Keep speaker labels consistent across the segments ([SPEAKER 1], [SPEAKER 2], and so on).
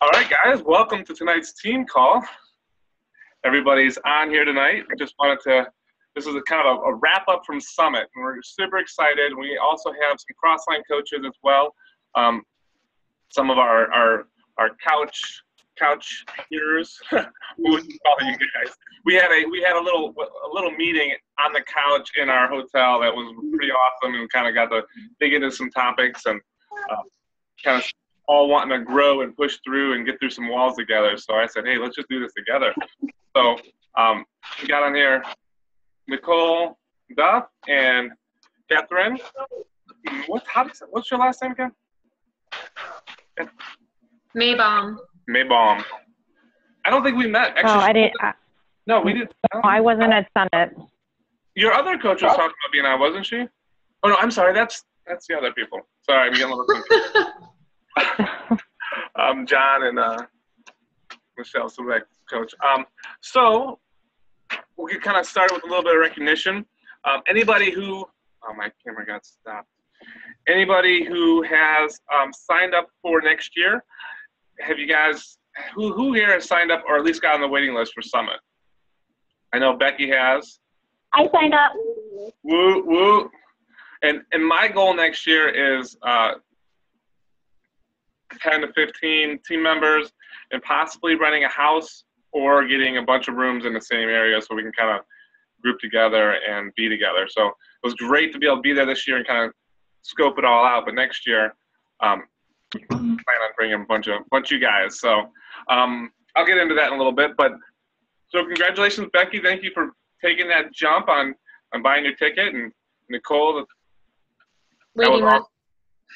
[SPEAKER 1] All right, guys, welcome to tonight's team call. Everybody's on here tonight. I just wanted to, this is a kind of a wrap up from Summit, and we're super excited. We also have some crossline coaches as well. Some of our couch hearers, who would call you guys. We had a little meeting on the couch in our hotel that was pretty awesome, and kind of got to dig into some topics and kind of all wanting to grow and push through and get through some walls together. So I said, hey, let's just do this together. So we got on here Nicole Duff and Catherine. What's your last name again?
[SPEAKER 2] Maybaum.
[SPEAKER 1] Maybaum. I don't think we met. Actually,
[SPEAKER 3] I didn't.
[SPEAKER 1] No, we didn't.
[SPEAKER 3] I wasn't at Summit.
[SPEAKER 1] Your other coach was talking about being on, wasn't she? Oh no, I'm sorry. That's the other people. Sorry, I'm getting a little confused. John and Michelle Select coach. So we can kind of start with a little bit of recognition. Anybody who, my camera got stopped. Anybody who has signed up for next year, have you guys, who here has signed up or at least got on the waiting list for Summit? I know Becky has.
[SPEAKER 4] I signed up.
[SPEAKER 1] Woo, woo. And my goal next year is 10 to 15 team members and possibly renting a house or getting a bunch of rooms in the same area so we can kind of group together and be together. So it was great to be able to be there this year and kind of scope it all out. But next year, plan on bringing a bunch of you guys. So I'll get into that in a little bit. But so congratulations, Becky. Thank you for taking that jump on buying your ticket. And Nicole,
[SPEAKER 2] Waiting list.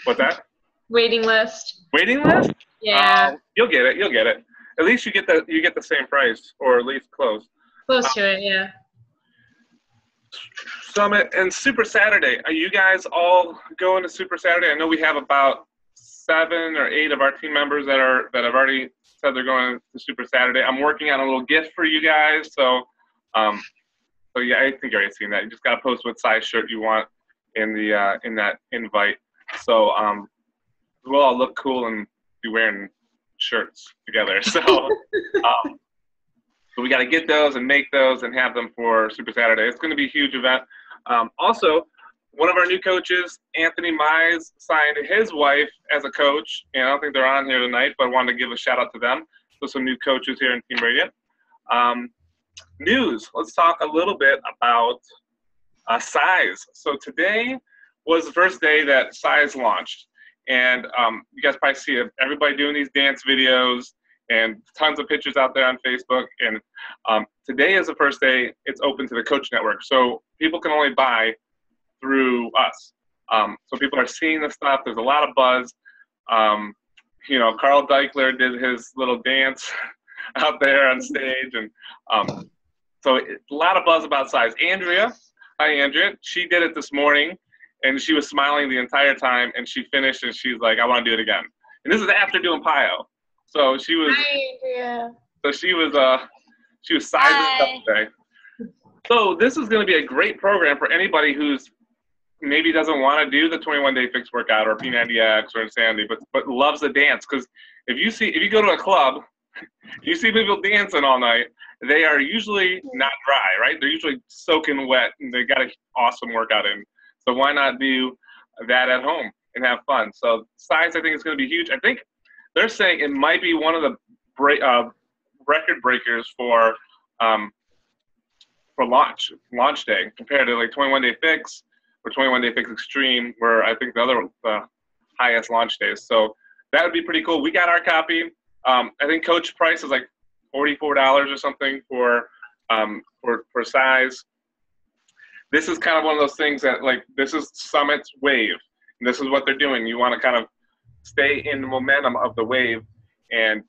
[SPEAKER 1] What's that?
[SPEAKER 2] Waiting list.
[SPEAKER 1] Waiting list?
[SPEAKER 2] Yeah.
[SPEAKER 1] You'll get it. You'll get it. At least you get the same price, or at least close.
[SPEAKER 2] Close to it, yeah.
[SPEAKER 1] Summit and Super Saturday. Are you guys all going to Super Saturday? I know we have about 7 or 8 of our team members that have already said they're going to Super Saturday. I'm working on a little gift for you guys. So yeah, I think you already seen that. You just gotta post what size shirt you want in that invite. So we'll all look cool and be wearing shirts together. So so we got to get those and make those and have them for Super Saturday. It's going to be a huge event. Also, one of our new coaches, Anthony Mize, signed his wife as a coach. And I don't think they're on here tonight, but I wanted to give a shout out to them. So some new coaches here in Team Radiant. News. Let's talk a little bit about Size. So today was the first day that Size launched. And you guys probably see everybody doing these dance videos and tons of pictures out there on Facebook. And today is the first day it's open to the Coach Network. So people can only buy through us. So people are seeing the stuff. There's a lot of buzz. Carl Deichler did his little dance out there on stage. And so a lot of buzz about Size. Andrea, hi Andrea, she did it this morning. And she was smiling the entire time, and she finished, and she's like, "I want to do it again." And this is after doing PIO, so she was.
[SPEAKER 4] Hi,
[SPEAKER 1] so she was sizing up today. So this is going to be a great program for anybody who's maybe doesn't want to do the 21-day fixed workout or P90X or Insanity, but loves the dance. Because if you go to a club, you see people dancing all night. They are usually not dry, right? They're usually soaking wet, and they got an awesome workout in. So why not do that at home and have fun? So Size, I think, is going to be huge. I think they're saying it might be one of the record breakers for launch day compared to like 21-day fix or 21-day fix extreme, where I think the highest launch days. So that would be pretty cool. We got our copy. I think coach price is like $44 or something for Size. This is kind of one of those things that, like, this is Summit's wave. And this is what they're doing. You want to kind of stay in the momentum of the wave. And,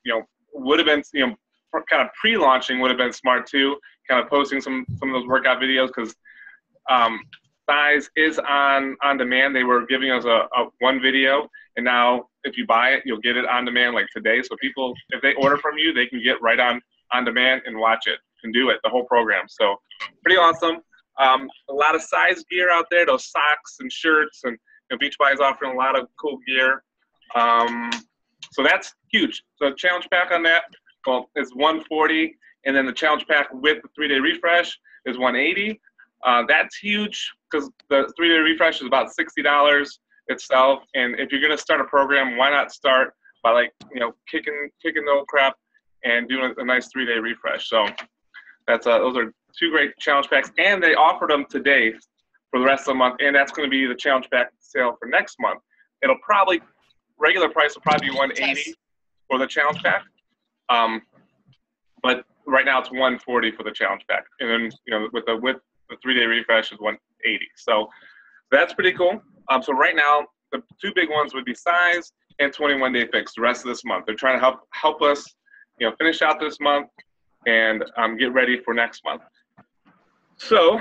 [SPEAKER 1] would have been, kind of pre-launching would have been smart too, kind of posting some of those workout videos, because Size is on demand. They were giving us a one video, and now if you buy it, you'll get it on demand like today. So people, if they order from you, they can get right on demand and watch it and do it, the whole program. So pretty awesome. A lot of Size gear out there, those socks and shirts, and Beachbody is offering a lot of cool gear. So that's huge. So the challenge pack on that, well, is 140, and then the challenge pack with the 3-day refresh is 180. That's huge because the 3-day refresh is about $60 itself. And if you're going to start a program, why not start by, like, you know, kicking the old crap and doing a nice 3-day refresh. So that's those are 2 great challenge packs, and they offered them today for the rest of the month, and that's going to be the challenge pack sale for next month. It'll probably, regular price will probably be 180 for the challenge pack, but right now it's 140 for the challenge pack, and then, you know, with the 3-day refresh is 180. So that's pretty cool. So right now the 2 big ones would be Size and 21-day fix the rest of this month. They're trying to help us, you know, finish out this month and get ready for next month. So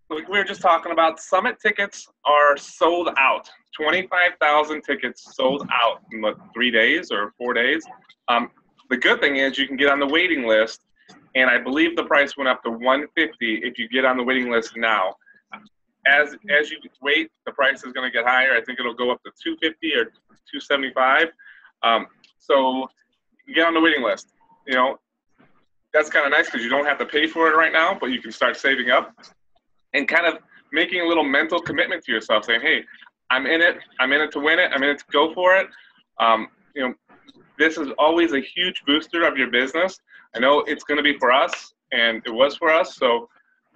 [SPEAKER 1] like we were just talking about, Summit tickets are sold out. 25,000 tickets sold out in 3 days or 4 days. The good thing is you can get on the waiting list, and I believe the price went up to $150 if you get on the waiting list now. As you wait, the price is going to get higher. I think it'll go up to $250 or $275. So get on the waiting list. You know, that's kind of nice because you don't have to pay for it right now, but you can start saving up and kind of making a little mental commitment to yourself, saying, hey, I'm in it to win it, I'm in it to go for it. You know, this is always a huge booster of your business. I know it's going to be for us, and it was for us. So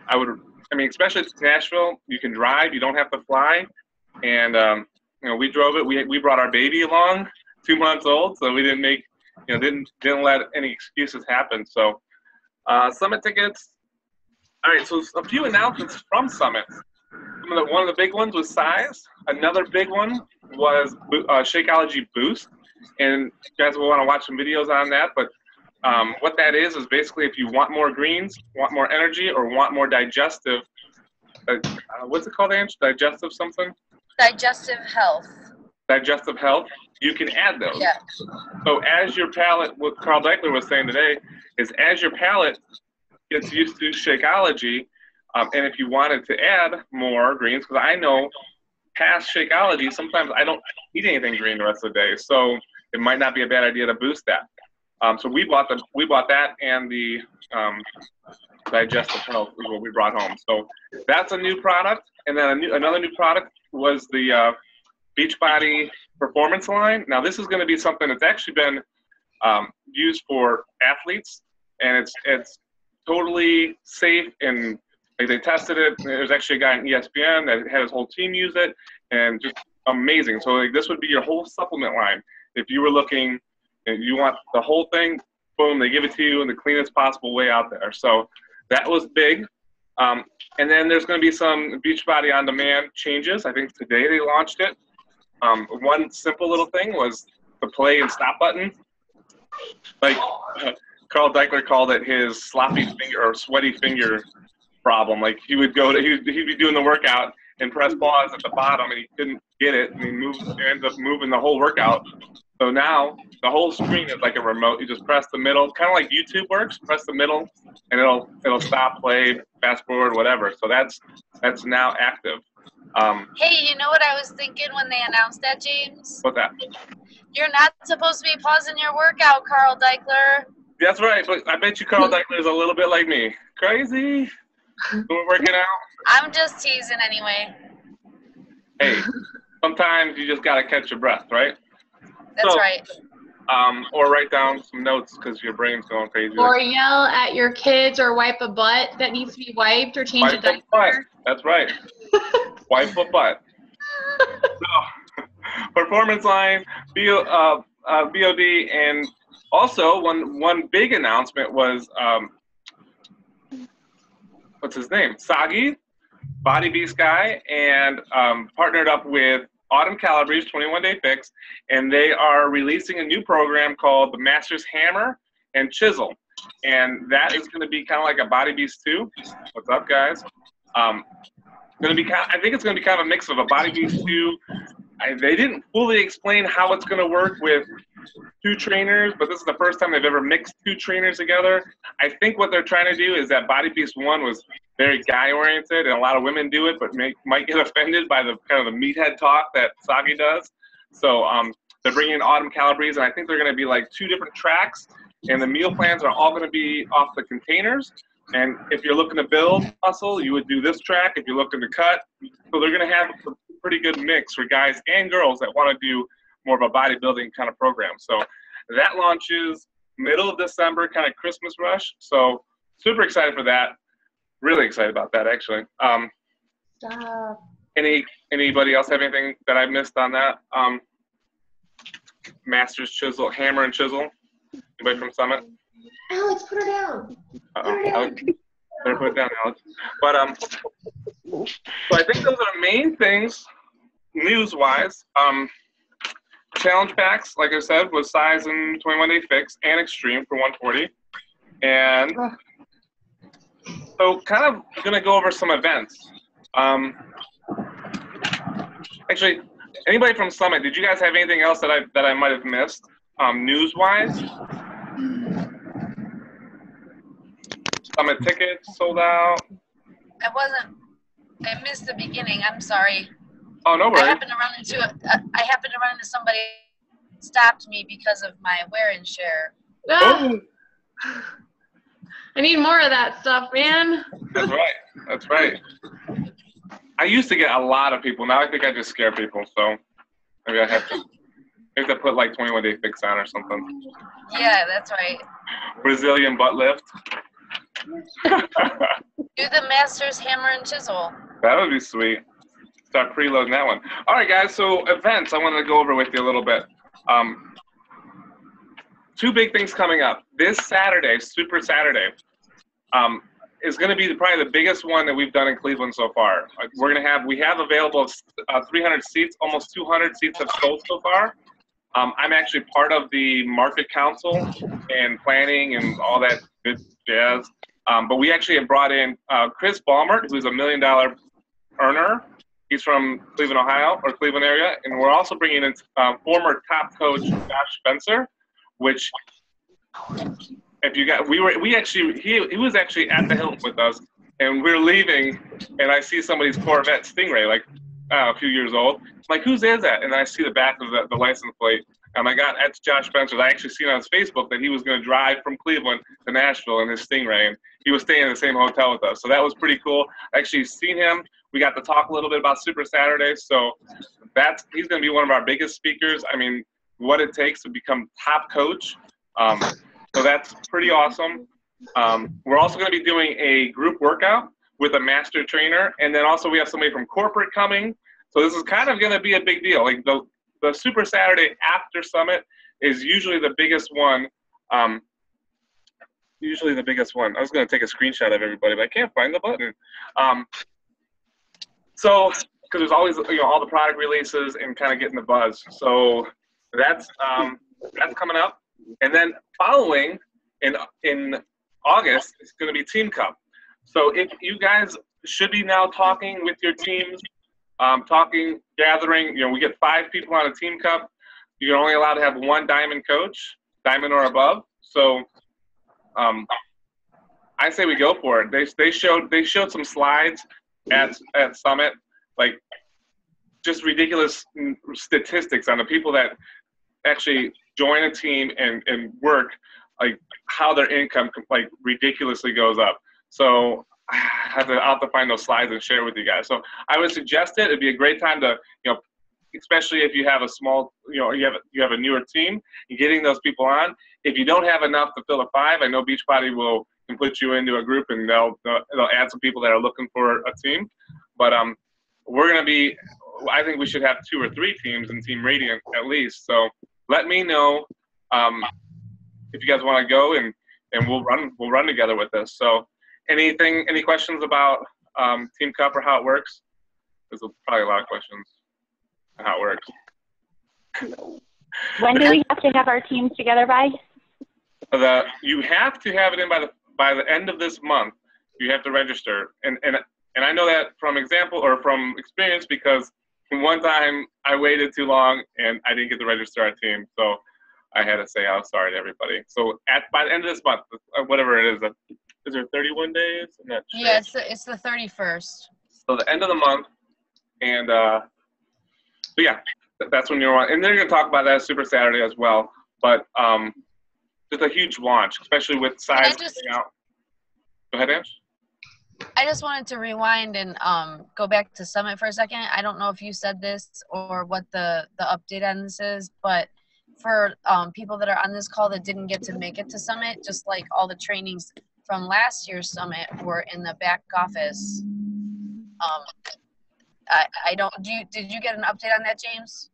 [SPEAKER 1] I mean, especially if it's Nashville, you can drive, you don't have to fly. And, you know, we drove it. We brought our baby along, 2 months old, so we didn't let any excuses happen. So Summit tickets. All right, so a few announcements from Summit. One of the big ones was Size. Another big one was Shakeology Boost. And you guys will want to watch some videos on that. But what that is basically if you want more greens, want more energy, or want more digestive, what's it called, Ange? Digestive something?
[SPEAKER 3] Digestive health.
[SPEAKER 1] Digestive health. You can add those.
[SPEAKER 3] Yeah.
[SPEAKER 1] So as your palate, what Carl Deichler was saying today, is as your palate gets used to Shakeology, and if you wanted to add more greens, because I know past Shakeology, sometimes I don't eat anything green the rest of the day, so it might not be a bad idea to boost that. So we bought that, and the digestive health is what we brought home. So that's a new product, and then another new product was the Beachbody Performance line. Now this is going to be something that's actually been used for athletes, and it's totally safe, and they tested it. There's actually a guy on ESPN that had his whole team use it, and just amazing. So like, this would be your whole supplement line. If you were looking and you want the whole thing, boom, they give it to you in the cleanest possible way out there. So that was big. And then there's going to be some Beachbody On Demand changes. I think today they launched it. One simple little thing was the play and stop button. Like Carl Deichler called it his sloppy finger or sweaty finger problem. Like he'd be doing the workout and press pause at the bottom, and he couldn't get it, and he ended up moving the whole workout. So now the whole screen is like a remote. You just press the middle, kind of like YouTube works. Press the middle, and it'll stop, play, fast forward, whatever. So that's now active.
[SPEAKER 3] Hey, you know what I was thinking when they announced that, James?
[SPEAKER 1] What's that?
[SPEAKER 3] You're not supposed to be pausing your workout, Carl Deichler.
[SPEAKER 1] That's right, but I bet you Carl Deichler is a little bit like me. Crazy. We're working out.
[SPEAKER 3] I'm just teasing anyway.
[SPEAKER 1] Hey, sometimes you just got to catch your breath, right?
[SPEAKER 3] That's right.
[SPEAKER 1] Or write down some notes because your brain's going crazy.
[SPEAKER 2] Or yell at your kids or wipe a butt that needs to be wiped or change a diaper.
[SPEAKER 1] That's right. Wipe a butt. So, performance line, BOD, and also one big announcement was what's his name? Sagi, Body Beast guy, and partnered up with Autumn Calabrese 21-Day Fix, and they are releasing a new program called the Masters Hammer and Chisel, and that is going to be kind of like a Body Beast 2. What's up, guys? Going to be I think it's going to be kind of a mix of a Body Beast 2. They didn't fully explain how it's going to work with 2 trainers, but this is the first time they've ever mixed 2 trainers together. I think what they're trying to do is that Body Beast 1 was very guy-oriented, and a lot of women do it, but might get offended by the kind of the meathead talk that Sagi does. So They're bringing in Autumn Calabrese, and I think they're going to be like 2 different tracks, and the meal plans are all going to be off the containers. And if you're looking to build muscle, you would do this track. If you're looking to cut, so they're going to have a pretty good mix for guys and girls that want to do more of a bodybuilding kind of program. So that launches middle of December, kind of Christmas rush. So super excited for that. Really excited about that, actually.
[SPEAKER 2] Stop.
[SPEAKER 1] Anybody else have anything that I missed on that? Masters Chisel, Hammer and Chisel. Anybody from Summit?
[SPEAKER 2] Alex, put her down.
[SPEAKER 1] Alex, better put it down, Alex. But so I think those are the main things, news-wise. Challenge packs, like I said, was size and 21-day fix and extreme for 140. And so kind of going to go over some events. Actually, anybody from Summit, did you guys have anything else that I might have missed, news-wise? Summit tickets sold out.
[SPEAKER 3] I missed the beginning. I'm sorry.
[SPEAKER 1] Oh, no worries.
[SPEAKER 3] I happened to run into somebody who stopped me because of my wear and share.
[SPEAKER 2] Ah, I need more of that stuff, man.
[SPEAKER 1] That's right. That's right. I used to get a lot of people. Now I think I just scare people. So maybe I have to put like 21-day fix on or something.
[SPEAKER 3] Yeah, that's right.
[SPEAKER 1] Brazilian butt lift.
[SPEAKER 3] Do the Masters Hammer and Chisel.
[SPEAKER 1] That would be sweet. Start preloading that one. All right, guys. So events I wanted to go over with you a little bit. 2 big things coming up. This Saturday, Super Saturday, is going to be probably the biggest one that we've done in Cleveland so far. We have available 300 seats, almost 200 seats have sold so far. I'm actually part of the market council and planning and all that good jazz. But we actually have brought in Chris Ballmert, who's a $1 million earner. He's from Cleveland, Ohio, or Cleveland area. And we're also bringing in former top coach Josh Spencer, which if you got, he was actually at the Hilton with us, and we're leaving, and I see somebody's Corvette Stingray, like a few years old. I'm like, whose is that? And then I see the back of the license plate. And I got that's Josh Spencer. I actually seen on his Facebook that he was going to drive from Cleveland to Nashville in his Stingray, and he was staying in the same hotel with us. So that was pretty cool. I actually seen him. We got to talk a little bit about Super Saturday. So he's going to be one of our biggest speakers. I mean, what it takes to become top coach. So that's pretty awesome. We're also going to be doing a group workout with a master trainer, and then also we have somebody from corporate coming. So this is kind of going to be a big deal. Like the Super Saturday after Summit is usually the biggest one. Usually the biggest one. I was going to take a screenshot of everybody, but I can't find the button. So because there's always all the product releases and kind of getting the buzz. So that's coming up, and then following in August it's going to be Team Cup. So if you guys should be now talking with your teams. Gathering, we get 5 people on a Team Cup. You're only allowed to have 1 diamond coach, diamond or above. So I say we go for it. They showed some slides at Summit, like just ridiculous statistics on the people that actually join a team and work, like how their income like ridiculously goes up. So I'll have to find those slides and share with you guys. So I would suggest it. It'd be a great time to, especially if you have a small, you have a newer team, and getting those people on. If you don't have enough to fill a 5, I know Beachbody can put you into a group, and they'll add some people that are looking for a team. But we're going to be, I think we should have 2 or 3 teams in Team Radiant at least. So let me know if you guys want to go, and we'll run together with this. So. Any questions about Team Cup or how it works? There's probably a lot of questions on how it works.
[SPEAKER 4] When do we have to have our teams together by?
[SPEAKER 1] You have to have it in by the end of this month. You have to register, and I know that from example or from experience, because one time I waited too long and I didn't get to register our team, so I had to say I was sorry to everybody. So by the end of this month, whatever it is. Is there 31 days? I'm not sure.
[SPEAKER 3] Yeah, it's the 31st.
[SPEAKER 1] So the end of the month, and but yeah, that's when you're on. And they're going to talk about that Super Saturday as well. But just a huge launch, especially with size coming out. Go ahead, Ange.
[SPEAKER 3] I just wanted to rewind and go back to Summit for a second. I don't know if you said this or what the update on this is, but for people that are on this call that didn't get to make it to Summit, just like all the trainings from last year's Summit were in the back office. Did you get an update on that, James?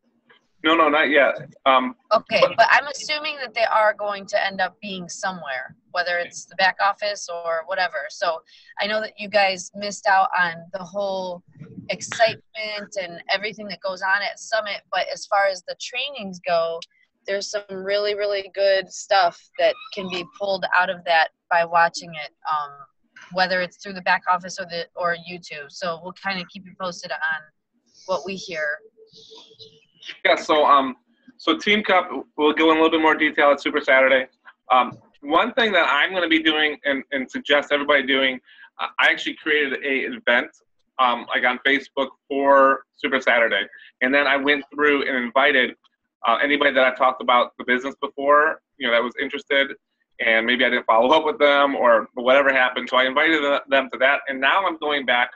[SPEAKER 1] No, not yet.
[SPEAKER 3] Okay, but I'm assuming that they are going to end up being somewhere, whether it's the back office or whatever. So I know that you guys missed out on the whole excitement and everything that goes on at Summit, but as far as the trainings go, there's some really, really good stuff that can be pulled out of that by watching it, whether it's through the back office or YouTube. So we'll kind of keep you posted on what we hear.
[SPEAKER 1] Yeah, so Team Cup, we'll go in a little bit more detail at Super Saturday. One thing that I'm going to be doing and suggest everybody doing, I actually created an event like on Facebook for Super Saturday. And then I went through and invited anybody that I've talked about the business before, that was interested, and maybe I didn't follow up with them or whatever happened. So I invited them to that. And now I'm going back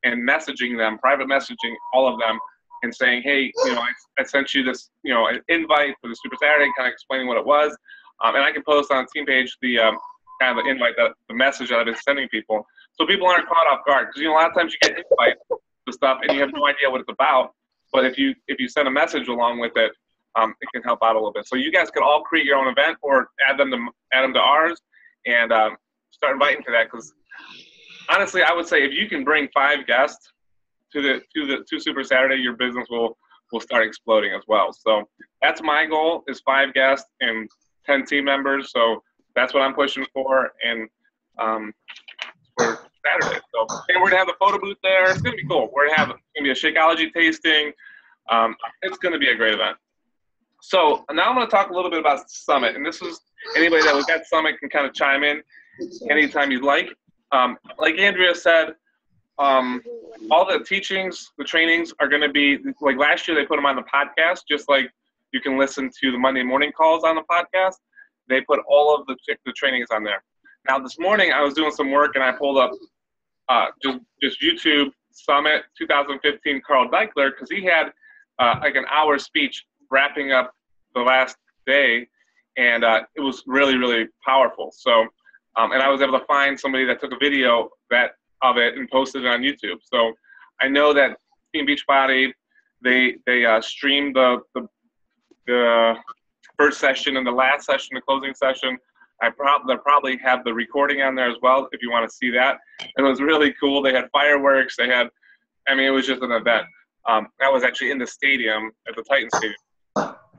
[SPEAKER 1] and messaging them, private messaging all of them, and saying, hey, I sent you this, an invite for the Super Saturday, kind of explaining what it was. And I can post on the team page the kind of the invite, the message that I've been sending people. So people aren't caught off guard. Because, a lot of times you get invites to stuff and you have no idea what it's about. But if you send a message along with it, it can help out a little bit. So you guys can all create your own event or add them to ours and start inviting to that. Because honestly, I would say if you can bring 5 guests to Super Saturday, your business will start exploding as well. So that's my goal, is 5 guests and 10 team members. So that's what I'm pushing for, and for Saturday. So, and we're gonna have the photo booth there. It's gonna be cool. It's gonna be a Shakeology tasting. It's gonna be a great event. So now I'm gonna talk a little bit about Summit, and this is anybody that was at Summit can kind of chime in anytime you'd like. Like Andrea said, all the teachings, the trainings are going to be, like last year they put them on the podcast, just like you can listen to the Monday morning calls on the podcast. They put all of the trainings on there. Now this morning I was doing some work and I pulled up just YouTube Summit 2015 Carl Deichler, because he had like an hour speech wrapping up the last day, and it was really, really powerful. So, and I was able to find somebody that took a video of it and posted it on YouTube. So I know that Team Beachbody, they streamed the first session and the last session, the closing session. They'll probably have the recording on there as well if you want to see that. And it was really cool. They had fireworks. It was just an event. That was actually in the stadium, at the Titan Stadium.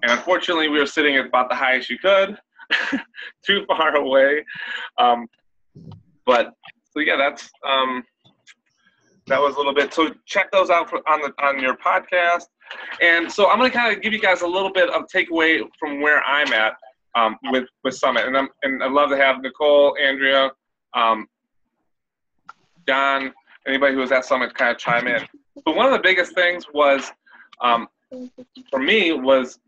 [SPEAKER 1] And unfortunately, we were sitting at about the highest you could, too far away. So yeah, that was a little bit. So check those out on your podcast. And so I'm going to kind of give you guys a little bit of takeaway from where I'm at with Summit. And I'd love to have Nicole, Andrea, John, anybody who was at Summit kind of chime in. But one of the biggest things was, for me, was,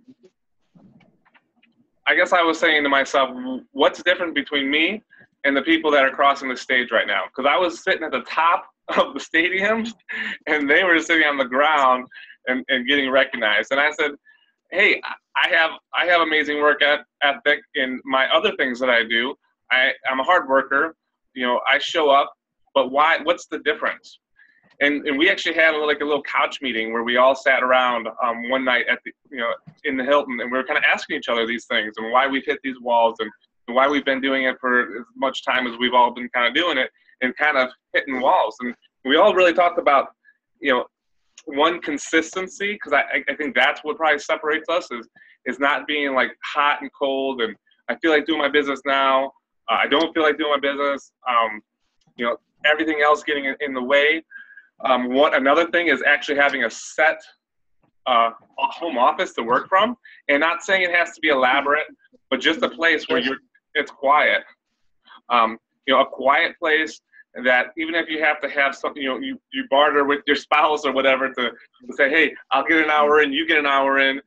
[SPEAKER 1] I guess I was saying to myself, what's different between me and the people that are crossing the stage right now? Because I was sitting at the top of the stadium and they were sitting on the ground and getting recognized. And I said, hey, I have amazing work ethic in my other things that I do. I'm a hard worker. I show up, but why? What's the difference? And we actually had a little couch meeting where we all sat around one night at in the Hilton, and we were kind of asking each other these things and why we've hit these walls and why we've been doing it for as much time as we've all been kind of doing it and kind of hitting walls. And we all really talked about, one, consistency, because I think that's what probably separates us is not being like hot and cold. And I feel like doing my business now. I don't feel like doing my business. Everything else getting in the way. Another thing is actually having a set home office to work from, and not saying it has to be elaborate, but just a place where it's quiet. A quiet place that even if you have to have something, you barter with your spouse or whatever to say, hey, I'll get an hour in, you get an hour in,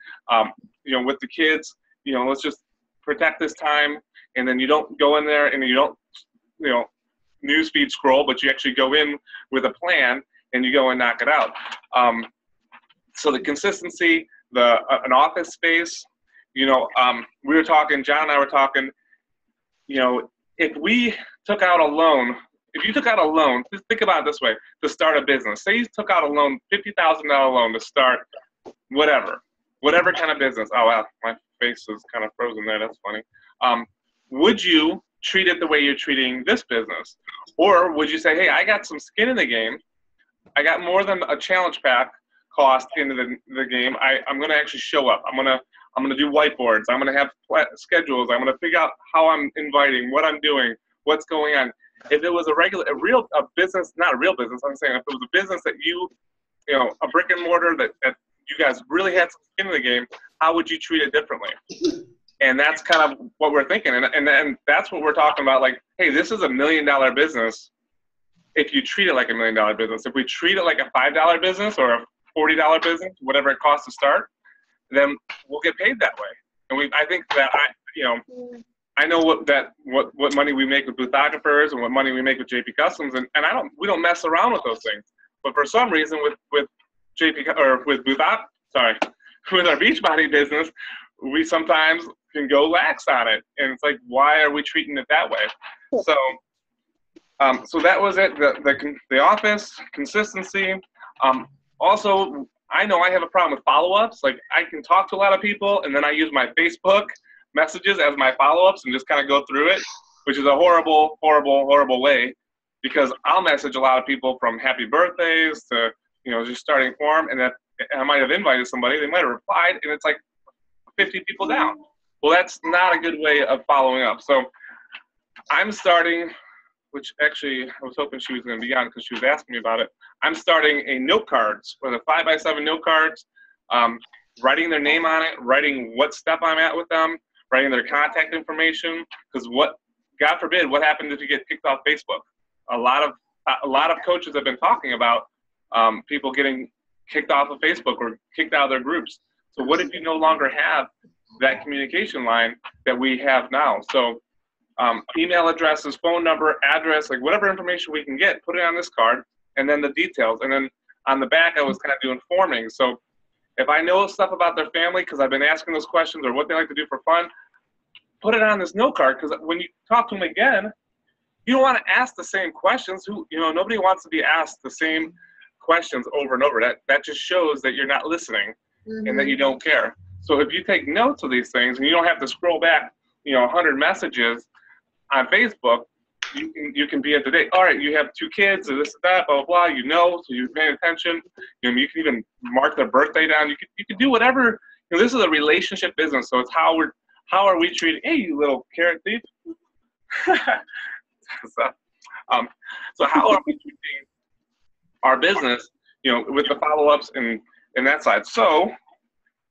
[SPEAKER 1] with the kids, let's just protect this time. And then you don't go in there and you don't, newsfeed scroll, but you actually go in with a plan and you go and knock it out. So the consistency, an office space, we were talking, John and I were talking, if we took out a loan, if you took out a loan, just think about it this way, to start a business. Say you took out a loan, $50,000 loan to start whatever kind of business. Oh, wow, my face is kind of frozen there. That's funny. Would you treat it the way you're treating this business? Or would you say, hey, I got some skin in the game. I got more than a challenge pack cost into the game. I'm going to actually show up. I'm going to do whiteboards. I'm going to have schedules. I'm going to figure out how I'm inviting, what I'm doing, what's going on. If it was a business, not a real business, I'm saying if it was a business that a brick and mortar that you guys really had some skin in the game, how would you treat it differently? And that's kind of what we're thinking. And that's what we're talking about. Like, hey, this is $1 million business. If you treat it like $1 million business, if we treat it like a $5 business or a $40 business, whatever it costs to start, then we'll get paid that way. And I think that I know what money we make with Boothographers and what money we make with JP Customs, and we don't mess around with those things. But for some reason with JP or with with our Beachbody business, we sometimes can go lax on it, and it's like, why are we treating it that way? So that was it. The office consistency. Also, I know I have a problem with follow-ups. Like, I can talk to a lot of people, and then I use my Facebook messages as my follow-ups and just kind of go through it, which is a horrible, horrible, horrible way, because I'll message a lot of people from happy birthdays to, just starting form, and that I might have invited somebody, they might have replied, and it's like 50 people down. Well, that's not a good way of following up. So I'm starting, which actually I was hoping she was going to be on because she was asking me about it. I'm starting a note cards, with a 5x7 note cards, writing their name on it, writing what step I'm at with them, writing their contact information, because God forbid, what happens if you get kicked off Facebook? A lot of coaches have been talking about people getting kicked off of Facebook or kicked out of their groups. So what if you no longer have that communication line that we have now? So email addresses, phone number, address, like whatever information we can get, put it on this card, and then the details. And then on the back, I was kind of doing forming. So if I know stuff about their family, because I've been asking those questions, or what they like to do for fun, put it on this note card, because when you talk to them again, you don't want to ask the same questions. Nobody wants to be asked the same questions over and over. That just shows that you're not listening, mm-hmm. and that you don't care. So if you take notes of these things, and you don't have to scroll back, 100 messages on Facebook, you can be up to date. All right, you have 2 kids, or this, that, blah, blah, blah. So you're paying attention. You can even mark their birthday down. You can do whatever. This is a relationship business, so it's how are we treating? Hey, you little carrot thief. So how are we treating our business? With the follow-ups and that side. So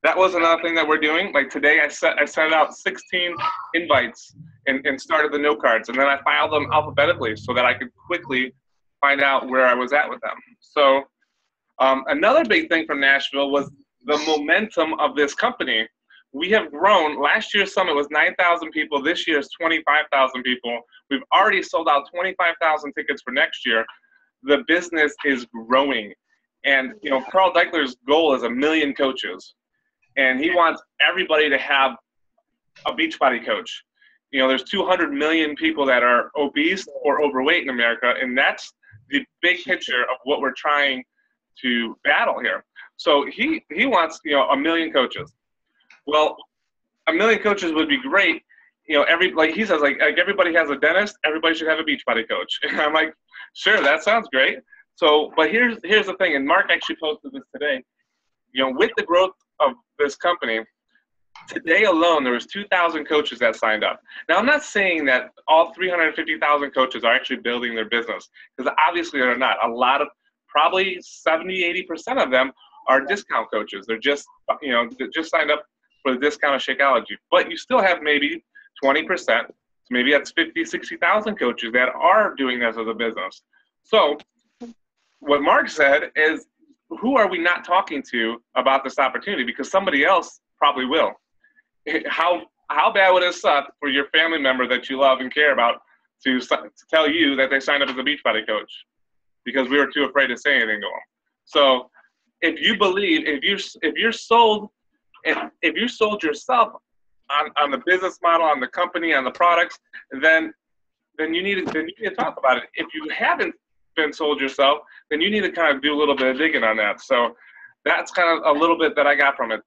[SPEAKER 1] that was another thing that we're doing. Like today, I sent out 16 invites and started the note cards, and then I filed them alphabetically so that I could quickly find out where I was at with them. So another big thing from Nashville was the momentum of this company. We have grown. Last year's summit was 9,000 people. This year is 25,000 people. We've already sold out 25,000 tickets for next year. The business is growing. And, Carl Deichler's goal is 1 million coaches. And he wants everybody to have a Beachbody coach. There's 200 million people that are obese or overweight in America, and that's the big picture of what we're trying to battle here. So he wants, 1 million coaches. Well, 1 million coaches would be great. He says, everybody has a dentist, everybody should have a Beachbody coach. And I'm like, sure, that sounds great. So, but here's the thing, and Mark actually posted this today. With the growth of this company, today alone, there was 2,000 coaches that signed up. Now, I'm not saying that all 350,000 coaches are actually building their business, because obviously they're not. A lot of, probably 70, 80% of them are discount coaches. They're just, just signed up for the discount of Shakeology. But you still have maybe 20% So maybe that's 50, 60,000 coaches that are doing this as a business. So what Mark said is, who are we not talking to about this opportunity? Because somebody else probably will. How bad would it suck for your family member that you love and care about to tell you that they signed up as a Beachbody coach because we were too afraid to say anything to them? So if you believe, if you're sold yourself on the business model, on the company, on the products, then you need to talk about it. If you haven't been sold yourself, then you need to kind of do a little bit of digging on that. So that's kind of a little bit that I got from it.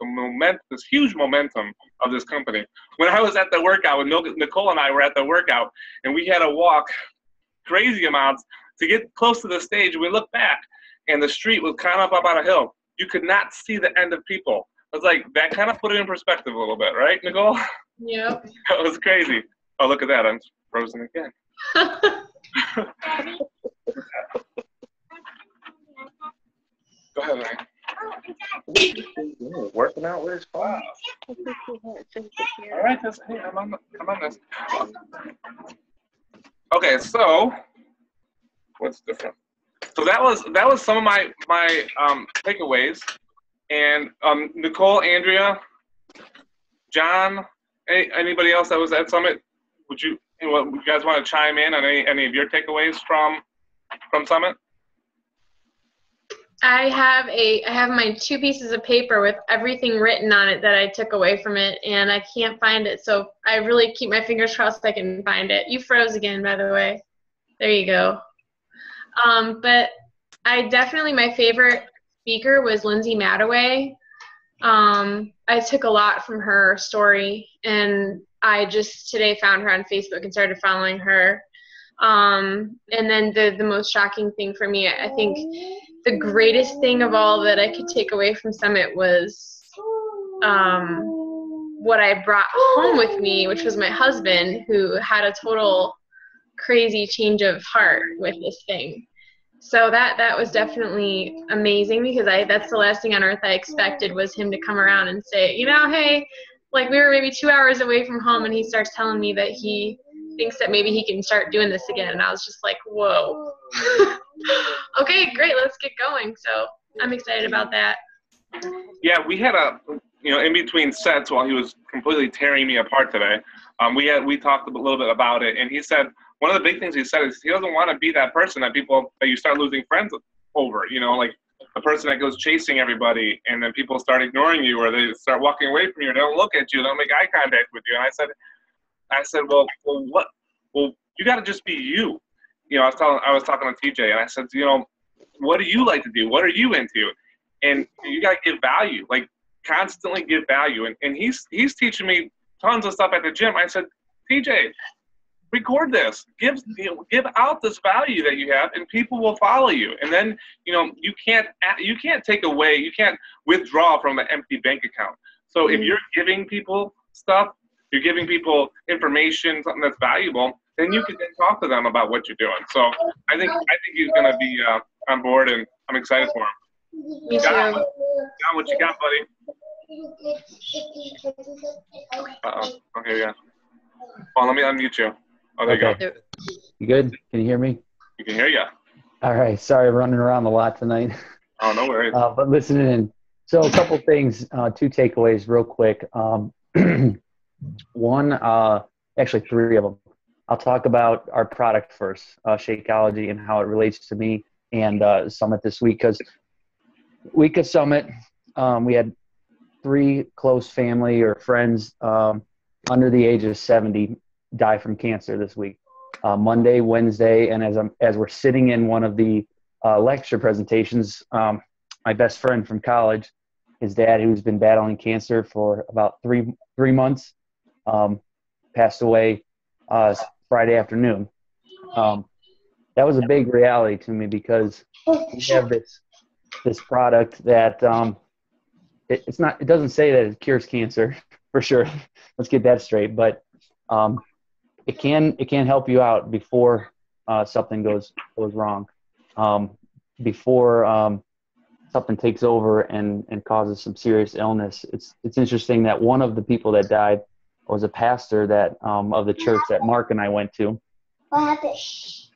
[SPEAKER 1] This huge momentum of this company. When I was at the workout, when Nicole and I were at the workout, and we had to walk crazy amounts to get close to the stage, we looked back, and the street was kind of up on a hill. You could not see the end of people. It was like, that kind of put it in perspective a little bit, right, Nicole?
[SPEAKER 2] Yep.
[SPEAKER 1] It was crazy. Oh, look at that. I'm frozen again. Go ahead, man. Working out with his class. All right, hey, I'm on this. Okay, so what's different? So that was some of my takeaways. And Nicole, Andrea, John, anybody else that was at Summit? Would you guys want to chime in on any of your takeaways from Summit?
[SPEAKER 2] I have my 2 pieces of paper with everything written on it that I took away from it, and I can't find it. So I really keep my fingers crossed I can find it. You froze again, by the way. There you go. But my favorite speaker was Lindsay Mattaway. I took a lot from her story, and I just today found her on Facebook and started following her. And then the most shocking thing for me, I think the greatest thing of all that I could take away from Summit was what I brought home with me, which was my husband, who had a total crazy change of heart with this thing. So that was definitely amazing, because that's the last thing on earth I expected, was him to come around and say, hey, like, we were maybe 2 hours away from home, and he starts telling me that he thinks that maybe he can start doing this again. And I was just like, whoa. Okay, great, let's get going. So I'm excited about that.
[SPEAKER 1] Yeah, we had in between sets while he was completely tearing me apart today, we talked a little bit about it, and he said one of the big things he said is he doesn't want to be that person that you start losing friends over, like a person that goes chasing everybody, and then people start ignoring you, or they start walking away from you, they don't look at you, they don't make eye contact with you. And I said, well, you got to just be you. I was talking to TJ, and I said, what do you like to do? What are you into? And you got to give value, like constantly give value. And he's teaching me tons of stuff at the gym. I said, TJ, record this. Give out this value that you have, and people will follow you. And then you can't take away, you can't withdraw from an empty bank account. So if you're giving people stuff, you're giving people information, something that's valuable, then you can then talk to them about what you're doing. So I think he's going to be on board, and I'm excited for him.
[SPEAKER 2] Me too.
[SPEAKER 1] John, what you got, buddy? Okay, yeah. Well, let me unmute you. Oh, there you go.
[SPEAKER 5] You good? Can you hear me?
[SPEAKER 1] You can hear you.
[SPEAKER 5] All right. Sorry, I'm running around a lot tonight.
[SPEAKER 1] Oh, no worries.
[SPEAKER 5] But listening in. So a couple things, 2 takeaways real quick. One, actually 3 of them. I'll talk about our product first, Shakeology, and how it relates to me and Summit this week. Because week of Summit, we had 3 close family or friends under the age of 70 die from cancer this week. Monday, Wednesday, and as we're sitting in one of the lecture presentations, my best friend from college, his dad, who's been battling cancer for about 3 months, passed away Friday afternoon. That was a big reality to me, because we have this product that it doesn't say that it cures cancer for sure. Let's get that straight. But it can help you out before something goes wrong, before something takes over and causes some serious illness. It's interesting that one of the people that died was a pastor that of the church that Mark and I went to.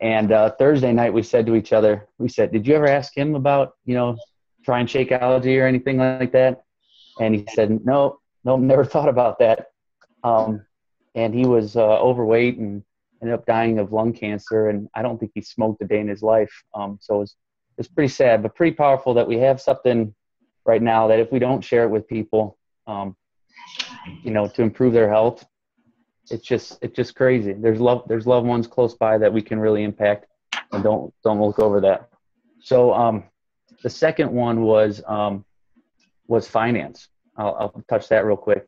[SPEAKER 5] And Thursday night we said to each other, did you ever ask him about, trying Shakeology or anything like that? And he said, no, never thought about that. And he was overweight and ended up dying of lung cancer. And I don't think he smoked a day in his life. So it's pretty sad, but pretty powerful that we have something right now that if we don't share it with people, to improve their health, it's just crazy. There's loved ones close by that we can really impact, and don't look over that. So the second one was finance. I'll touch that real quick.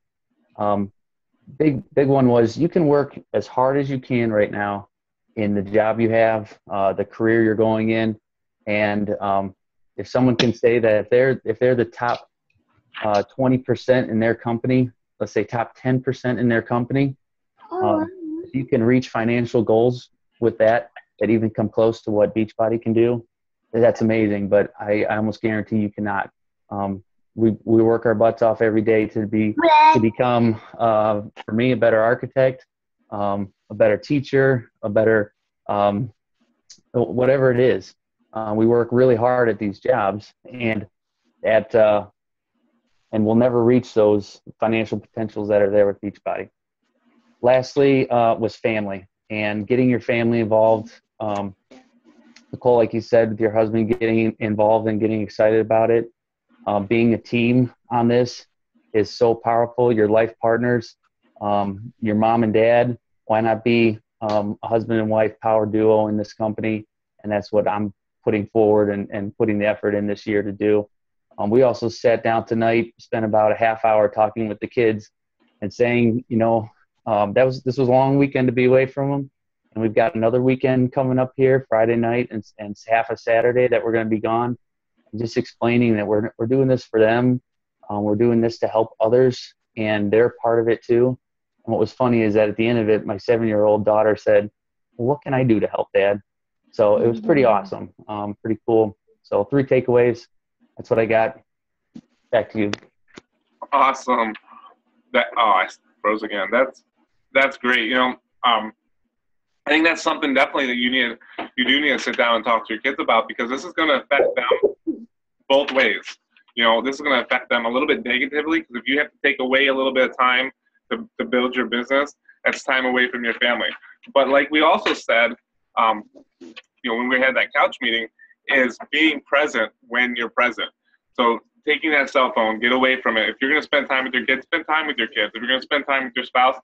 [SPEAKER 5] Big one was you can work as hard as you can right now in the job you have, the career you're going in, and if someone can say that if they're the top 20% in their company, let's say top 10% in their company, if you can reach financial goals with that even come close to what Beachbody can do, that's amazing. But I almost guarantee you cannot. We work our butts off every day to become, for me, a better architect, a better teacher, a better whatever it is. We work really hard at these jobs, and we'll never reach those financial potentials that are there with Beachbody. Lastly, was family and getting your family involved. Nicole, like you said, with your husband getting involved and getting excited about it. Being a team on this is so powerful. Your life partners, your mom and dad, why not be a husband and wife power duo in this company? And that's what I'm putting forward and putting the effort in this year to do. We also sat down tonight, spent about a half hour talking with the kids and saying, this was a long weekend to be away from them. And we've got another weekend coming up here, Friday night and half a Saturday that we're going to be gone. And just explaining that we're doing this for them. We're doing this to help others, and they're part of it too. And what was funny is that at the end of it, my 7-year-old daughter said, well, what can I do to help, Dad? So it was pretty awesome, pretty cool. So 3 takeaways. That's what I got. Back to you.
[SPEAKER 1] Awesome. I froze again. That's great. I think that's something definitely that you do need to sit down and talk to your kids about, because this is going to affect them both ways. This is going to affect them a little bit negatively, because if you have to take away a little bit of time to build your business, that's time away from your family. But like we also said, when we had that couch meeting, is being present when you're present. So taking that cell phone, get away from it. If you're going to spend time with your kids, spend time with your kids. If you're going to spend time with your spouse,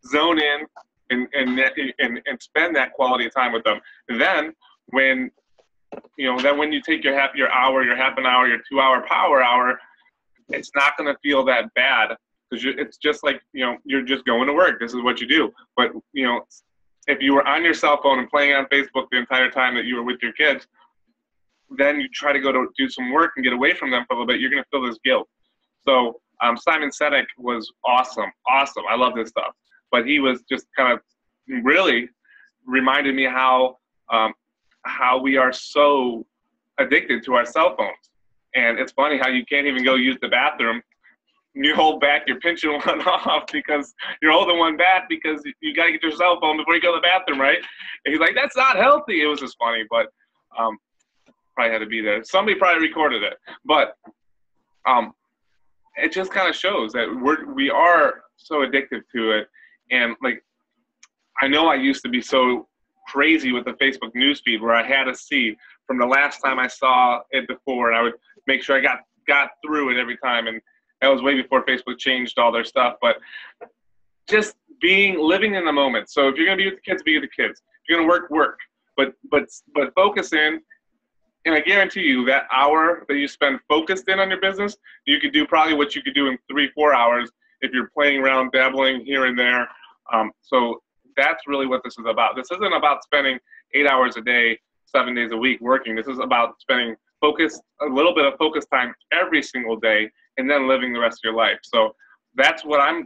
[SPEAKER 1] zone in and spend that quality time with them. And then when you take your hour, your half an hour, your 2-hour power hour, it's not going to feel that bad, because it's just like, you're just going to work. This is what you do. But, if you were on your cell phone and playing on Facebook the entire time that you were with your kids, then you try to go to do some work and get away from them for a little bit, you're going to feel this guilt. So Simon Sinek was awesome. I love this stuff. But he was just kind of really reminded me how we are so addicted to our cell phones. And it's funny how you can't even go use the bathroom. You hold back, you're pinching one off because you're holding one back because you got to get your cell phone before you go to the bathroom, right? And he's like, that's not healthy. It was just funny, but probably had to be there. Somebody probably recorded it. But it just kind of shows that we are so addicted to it. And like, I know I used to be so crazy with the Facebook newsfeed where I had to see from the last time I saw it before, and I would make sure I got through it every time. And that was way before Facebook changed all their stuff. But just living in the moment. So if you're going to be with the kids, be with the kids. If you're going to work. But focus in. And I guarantee you that hour that you spend focused in on your business, you could do probably what you could do in 3-4 hours if you're playing around, dabbling here and there. So that's really what this is about. This isn't about spending 8 hours a day, 7 days a week working. This is about spending a little bit of focus time every single day, and then living the rest of your life. So that's what I'm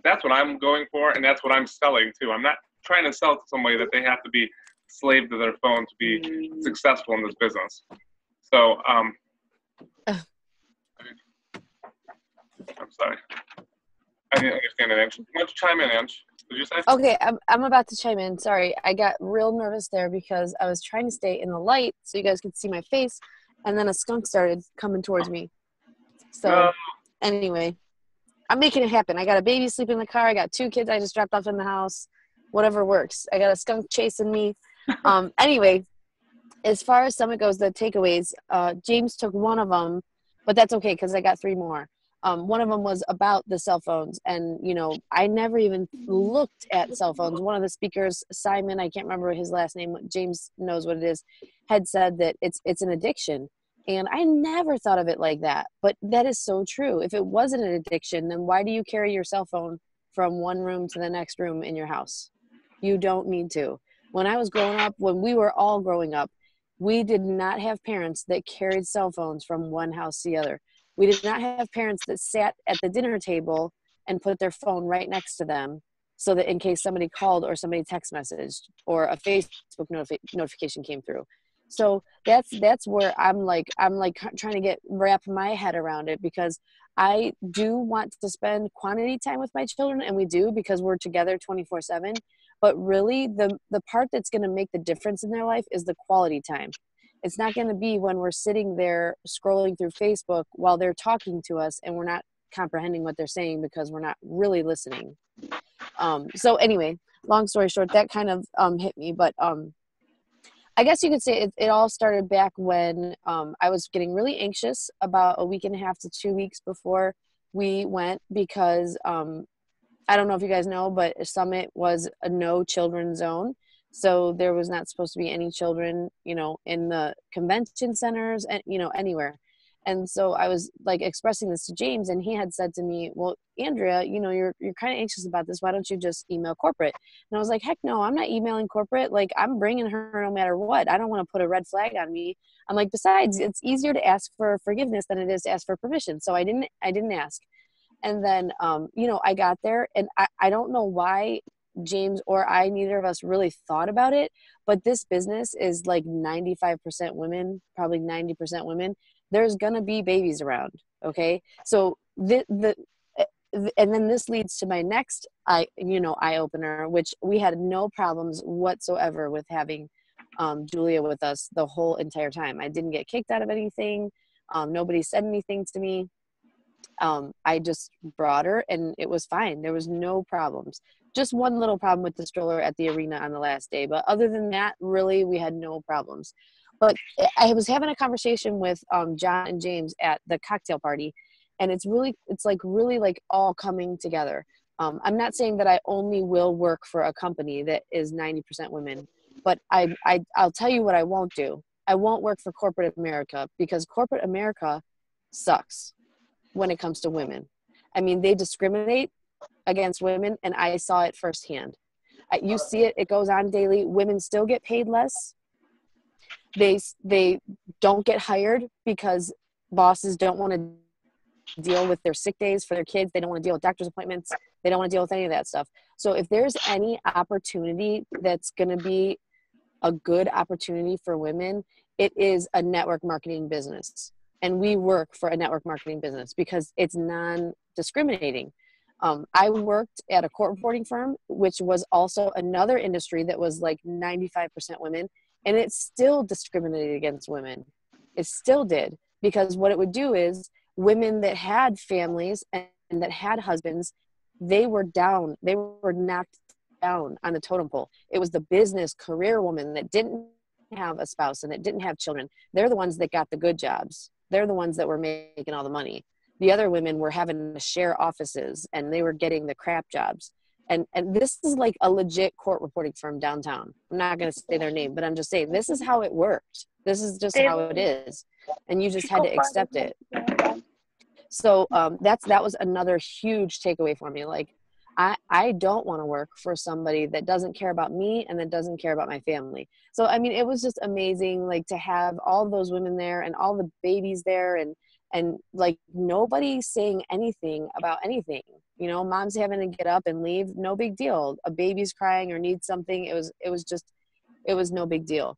[SPEAKER 1] going for, and that's what I'm selling too. I'm not trying to sell to somebody that they have to be slave to their phone to be successful in this business. So I'm sorry. I didn't understand it, Ange. Why don't you chime in, Ange? Did you say?
[SPEAKER 3] Okay, I'm about to chime in. Sorry, I got real nervous there because I was trying to stay in the light so you guys could see my face, and then a skunk started coming towards me. So anyway, I'm making it happen. I got a baby sleeping in the car. I got 2 kids I just dropped off in the house. Whatever works. I got a skunk chasing me. Anyway, as far as Summit goes, the takeaways, James took one of them, but that's okay because I got 3 more. One of them was about the cell phones, and I never even looked at cell phones. One of the speakers, Simon, I can't remember his last name, James knows what it is, had said that it's an addiction, and I never thought of it like that, but that is so true. If it wasn't an addiction, then why do you carry your cell phone from one room to the next room in your house? You don't need to. When I was growing up, when we were all growing up, we did not have parents that carried cell phones from one house to the other. We did not have parents that sat at the dinner table and put their phone right next to them so that in case somebody called or somebody text messaged or a Facebook notification came through. So that's where I'm like trying to wrap my head around it, because I do want to spend quantity time with my children, and we do because we're together 24/7. But really, the part that's going to make the difference in their life is the quality time. It's not going to be when we're sitting there scrolling through Facebook while they're talking to us and we're not comprehending what they're saying because we're not really listening. So anyway, long story short, that kind of hit me. But I guess you could say it all started back when I was getting really anxious about a week and a half to 2 weeks before we went, because I don't know if you guys know, but Summit was a no children zone. So there was not supposed to be any children, in the convention centers and, anywhere. And so I was like expressing this to James, and he had said to me, well, Andrea, you're kind of anxious about this. Why don't you just email corporate? And I was like, heck no, I'm not emailing corporate. Like, I'm bringing her no matter what. I don't want to put a red flag on me. I'm like, besides, it's easier to ask for forgiveness than it is to ask for permission. So I didn't ask. And then, I got there, and I don't know why James or I, neither of us really thought about it, but this business is like 95% women, probably 90% women. There's going to be babies around. Okay. So and then this leads to my next eye opener, which we had no problems whatsoever with having Julia with us the whole entire time. I didn't get kicked out of anything. Nobody said anything to me. I just brought her and it was fine. There was no problems. Just one little problem with the stroller at the arena on the last day. But other than that, really, we had no problems. But I was having a conversation with John and James at the cocktail party, and it's really all coming together. I'm not saying that I only will work for a company that is 90% women, but I'll tell you what I won't do. I won't work for corporate America, because corporate America sucks when it comes to women. I mean, they discriminate against women, and I saw it firsthand. You see it goes on daily. Women still get paid less. They don't get hired because bosses don't want to deal with their sick days for their kids. They don't want to deal with doctor's appointments. They don't want to deal with any of that stuff. So if there's any opportunity that's going to be a good opportunity for women, it is a network marketing business. And we work for a network marketing business because it's non-discriminating. I worked at a court reporting firm, which was also another industry that was like 95% women, and it still discriminated against women. It still did, because what it would do is women that had families and that had husbands, they were down. They were knocked down on the totem pole. It was the business career woman that didn't have a spouse and that didn't have children. They're the ones that got the good jobs. They're the ones that were making all the money. The other women were having to share offices, and they were getting the crap jobs. And this is like a legit court reporting firm downtown. I'm not going to say their name, but I'm just saying this is how it worked. This is just how it is. And you just had to accept it. So that was another huge takeaway for me. Like, I don't want to work for somebody that doesn't care about me and that doesn't care about my family. So, I mean, it was just amazing, like, to have all those women there and all the babies there, and like nobody saying anything about anything. Mom's having to get up and leave, no big deal. A baby's crying or needs something, it was no big deal.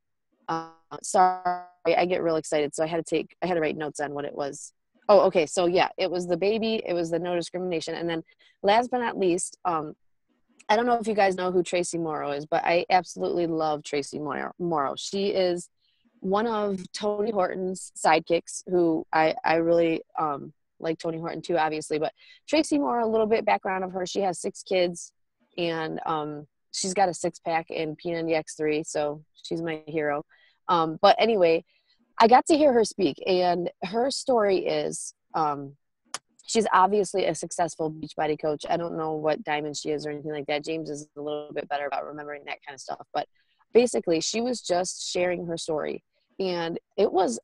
[SPEAKER 3] Sorry, I get real excited, so I had to write notes on what it was.
[SPEAKER 6] Oh, okay. So yeah, it was the baby, it was the no discrimination. And then last but not least, I don't know if you guys know who Tracy Morrow is, but I absolutely love Tracy Morrow. She is one of Tony Horton's sidekicks, who I really like Tony Horton too, obviously. But Tracy Morrow, a little bit background of her. She has 6 kids, and she's got a 6-pack in P90X3, so she's my hero. But anyway, I got to hear her speak, and her story is she's obviously a successful Beachbody coach. I don't know what diamond she is or anything like that. James is a little bit better about remembering that kind of stuff. But basically, she was just sharing her story, and it was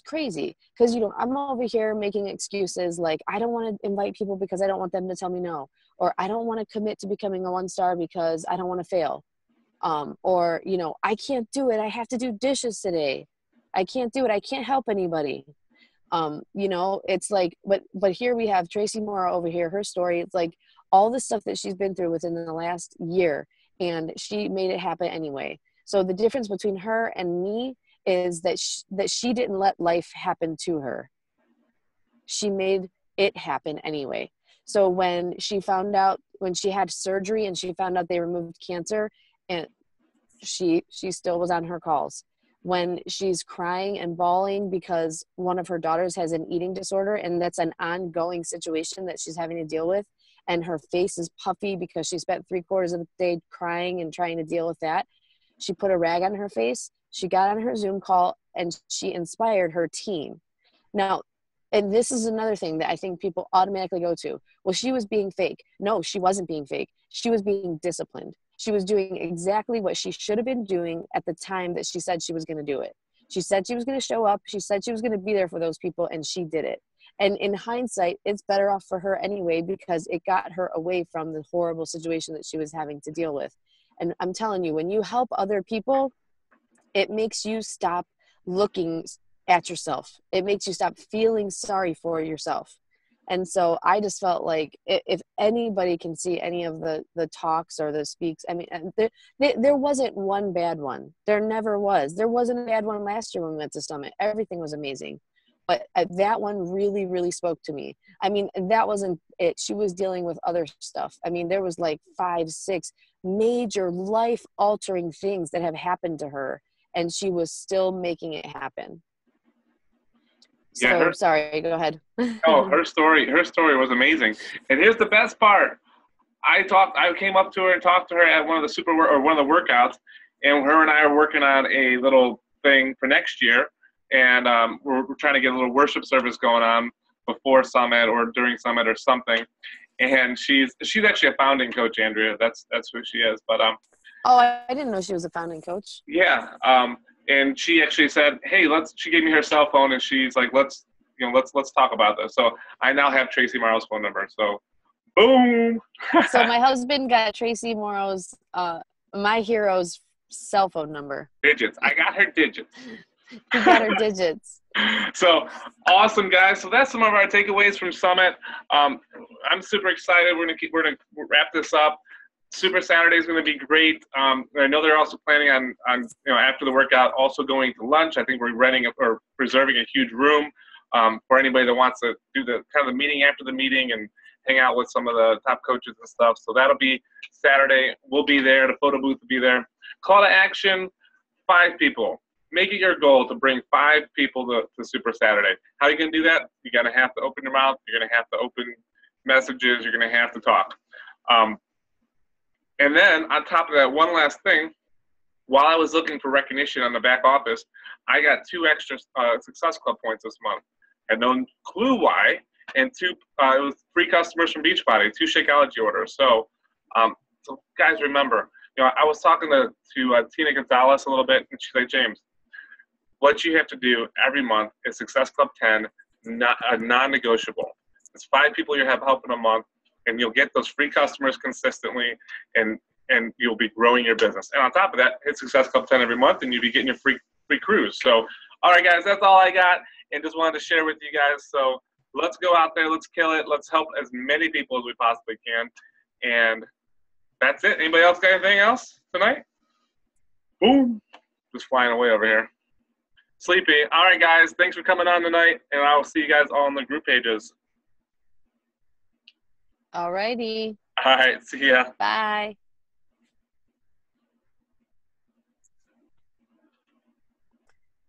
[SPEAKER 6] crazy because, you know, I'm over here making excuses like I don't want to invite people because I don't want them to tell me no, or I don't want to commit to becoming a 1-star because I don't want to fail, or, you know, I can't do it. I have to do dishes today. I can't do it. I can't help anybody. You know, it's like, but here we have Tracy Morrow over here, her story. It's like all the stuff that she's been through within the last year, and she made it happen anyway. So the difference between her and me is that she didn't let life happen to her. She made it happen anyway. So when she had surgery and she found out they removed cancer, and she still was on her calls. When she's crying and bawling because one of her daughters has an eating disorder, and that's an ongoing situation that she's having to deal with, and her face is puffy because she spent 3/4 of the day crying and trying to deal with that, she put a rag on her face, she got on her Zoom call, and she inspired her team. Now, and this is another thing that I think people automatically go to. Well, she was being fake. No, she wasn't being fake. She was being disciplined. She was doing exactly what she should have been doing at the time that she said she was going to do it. She said she was going to show up. She said she was going to be there for those people, and she did it. And in hindsight, it's better off for her anyway, because it got her away from the horrible situation that she was having to deal with. And I'm telling you, when you help other people, it makes you stop looking at yourself. It makes you stop feeling sorry for yourself. And so I just felt like if anybody can see any of the talks or the speaks, I mean, there wasn't one bad one. There never was. There wasn't a bad one last year when we went to Summit. Everything was amazing. But that one really, really spoke to me. I mean, that wasn't it. She was dealing with other stuff. I mean, there was like 5, 6 major life-altering things that have happened to her, and she was still making it happen.
[SPEAKER 1] Yeah,
[SPEAKER 6] so, sorry, go ahead.
[SPEAKER 1] Oh, her story was amazing. And here's the best part. I came up to her and talked to her at one of the one of the workouts, and her and I are working on a little thing for next year, and we're trying to get a little worship service going on before Summit or during Summit or something. And she's actually a founding coach, Andrea. That's who she is. But
[SPEAKER 6] oh, I didn't know she was a founding coach.
[SPEAKER 1] Yeah. And she actually said, "Hey, she gave me her cell phone, and she's like, let's talk about this." So I now have Tracy Morrow's phone number. So, boom.
[SPEAKER 6] So my husband got Tracy Morrow's, my hero's cell phone number.
[SPEAKER 1] Digits. I got her digits.
[SPEAKER 6] He got her digits.
[SPEAKER 1] So awesome, guys. So that's some of our takeaways from Summit. I'm super excited. We're gonna wrap this up. Super Saturday is going to be great. I know they're also planning on after the workout also going to lunch. I think we're reserving a huge room for anybody that wants to do the kind of the meeting after the meeting and hang out with some of the top coaches and stuff. So that'll be Saturday. We'll be there. The photo booth will be there. Call to action: 5 people. Make it your goal to bring 5 people to Super Saturday. How are you going to do that? You're going to have to open your mouth. You're going to have to open messages. You're going to have to talk. And then on top of that, one last thing, while I was looking for recognition on the back office, I got 2 extra Success Club points this month. Had no clue why, and 2 it was 3 customers from Beachbody, 2 Shakeology orders. So, so guys, remember, I was talking to Tina Gonzalez a little bit, and she's like, "James, what you have to do every month is Success Club 10, a non-negotiable. It's 5 people you have helping a month, and you'll get those free customers consistently, and you'll be growing your business. And on top of that, hit Success Club 10 every month, and you'll be getting your free cruise." So, all right, guys, that's all I got, and just wanted to share with you guys. So let's go out there, let's kill it, let's help as many people as we possibly can, and that's it. Anybody else got anything else tonight? Boom, just flying away over here. Sleepy. All right, guys. Thanks for coming on tonight, and I will see you guys all on the group pages.
[SPEAKER 6] Alrighty.
[SPEAKER 1] All right. See ya.
[SPEAKER 6] Bye.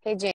[SPEAKER 6] Hey, James.